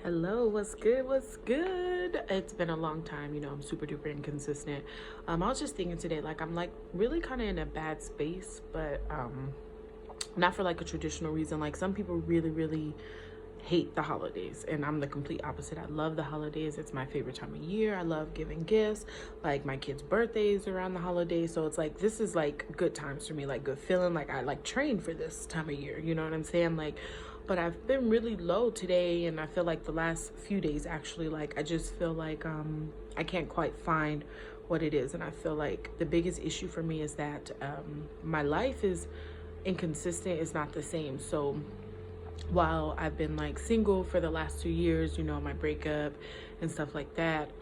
Hello, what's good? What's good? It's been a long time, I'm super duper inconsistent. I was just thinking today, like I'm like really kind of in a bad space, but not for like a traditional reason. Like some people really hate the holidays, and I'm the complete opposite. I love the holidays. It's my favorite time of year. I love giving gifts. Like my kids' birthdays around the holidays, so it's like this is like good times for me, like good feeling. Like I like train for this time of year, you know what I'm saying? Like, but I've been really low today, and I feel like the last few days actually, like I just feel like I can't quite find what it is. And I feel like the biggest issue for me is that my life is inconsistent. It's not the same. So while I've been like single for the last 2 years, my breakup and stuff like that,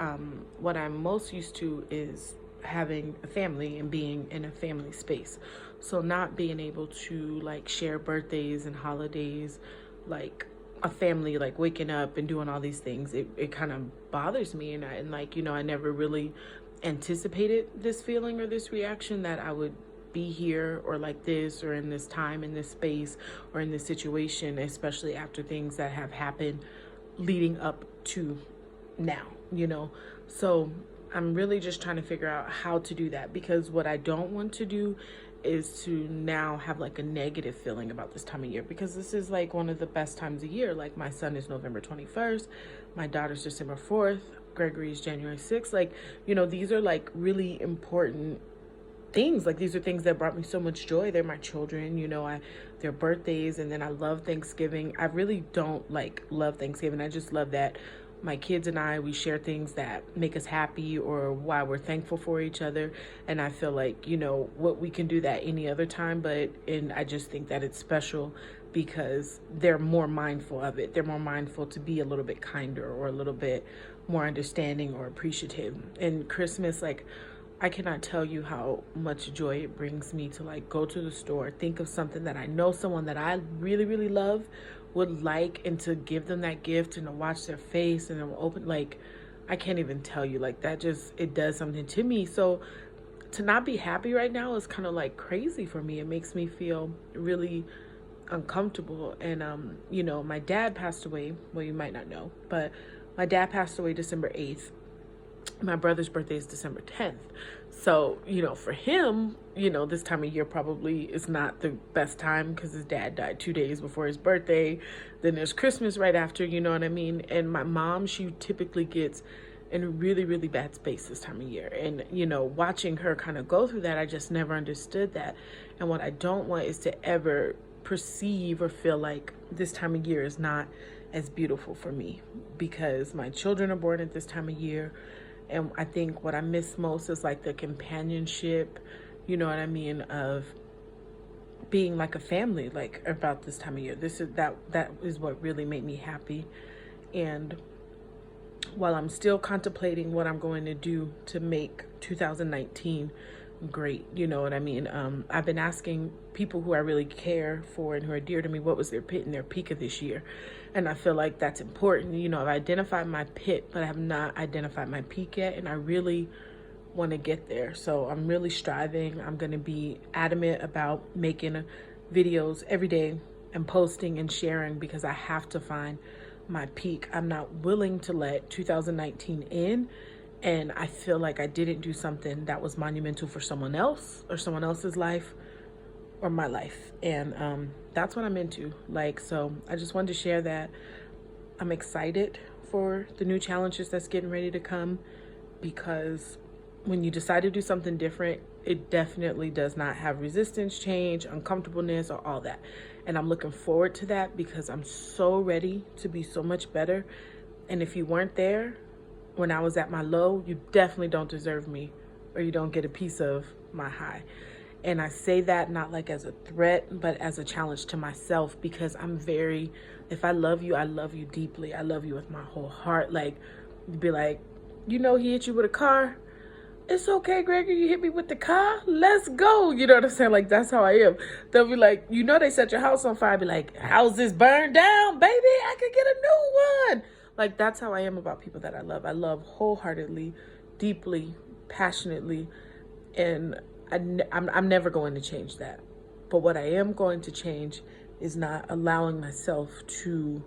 what I'm most used to is having a family and being in a family space. So not being able to like share birthdays and holidays, like a family, like waking up and doing all these things, it kind of bothers me. And like, I never really anticipated this feeling or this reaction that I would be here or like this or in this time, in this space, or in this situation, especially after things that have happened leading up to now. So I'm really just trying to figure out how to do that, because what I don't want to do is to now have like a negative feeling about this time of year, because this is like one of the best times of year. Like my son is November 21st, my daughter's December 4th, Gregory's January 6th. Like, these are like really important things. Like these are things that brought me so much joy. They're my children, their birthdays. And then I love Thanksgiving. I really don't like love Thanksgiving. I just love that my kids and we share things that make us happy or why we're thankful for each other. And I feel like, what we can do that any other time, and I just think that it's special because they're more mindful of it. They're more mindful to be a little bit kinder or a little bit more understanding or appreciative. And Christmas, like, I cannot tell you how much joy it brings me to like go to the store, think of something that I know someone that I really love would like, and to give them that gift and to watch their face and then open, like, I can't even tell you, like that just, it does something to me. So to not be happy right now is kind of like crazy for me. It makes me feel really uncomfortable. And my dad passed away. Well, you might not know, but my dad passed away December 8th. My brother's birthday is December 10th. So, for him, this time of year probably is not the best time because his dad died 2 days before his birthday. Then there's Christmas right after, you know what I mean? And my mom, she typically gets in a really bad space this time of year. And, watching her kind of go through that, I just never understood that. And what I don't want is to ever perceive or feel like this time of year is not as beautiful for me, because my children are born at this time of year. And I think what I miss most is like the companionship, you know what I mean, of being like a family, like about this time of year. That is what really made me happy. And while I'm still contemplating what I'm going to do to make 2019 great, you know what I mean, I've been asking people who I really care for and who are dear to me what was their pit and their peak of this year. And I feel like that's important. I've identified my pit, but I have not identified my peak yet, and I really want to get there. So I'm really striving. I'm going to be adamant about making videos every day and posting and sharing, because I have to find my peak. I'm not willing to let 2019 in and I feel like I didn't do something that was monumental for someone else or someone else's life or my life. And that's what I'm into. Like, so I just wanted to share that I'm excited for the new challenges that's getting ready to come, because when you decide to do something different, it definitely does not have resistance, change, uncomfortableness, or all that. And I'm looking forward to that because I'm so ready to be so much better. And if you weren't there when I was at my low, you definitely don't deserve me, or you don't get a piece of my high. And I say that not like as a threat, but as a challenge to myself, because if I love you deeply. I love you with my whole heart. Like, you'd be like, he hit you with a car. It's okay, Gregory, you hit me with the car. Let's go. You know what I'm saying? Like, that's how I am. They'll be like, they set your house on fire. I'd be like, how's this burned down, baby? I could get a new one. Like, that's how I am about people that I love. I love wholeheartedly, deeply, passionately, and I'm never going to change that. But what I am going to change is not allowing myself to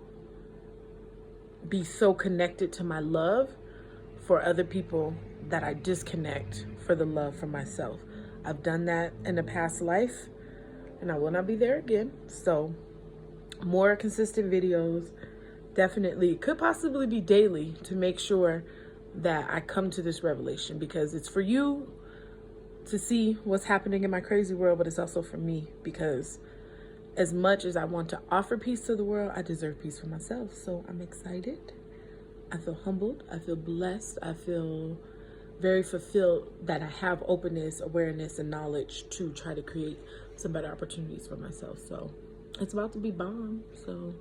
be so connected to my love for other people that I disconnect for the love for myself. I've done that in a past life and I will not be there again. So more consistent videos, definitely could possibly be daily, to make sure that I come to this revelation, because it's for you to see what's happening in my crazy world, but it's also for me, because as much as I want to offer peace to the world, I deserve peace for myself. So I'm excited. I feel humbled. I feel blessed. I feel very fulfilled that I have openness, awareness, and knowledge to try to create some better opportunities for myself. So it's about to be bomb. So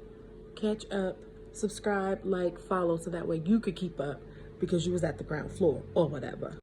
catch up, subscribe, like, follow, so that way you could keep up, because you was at the ground floor or whatever.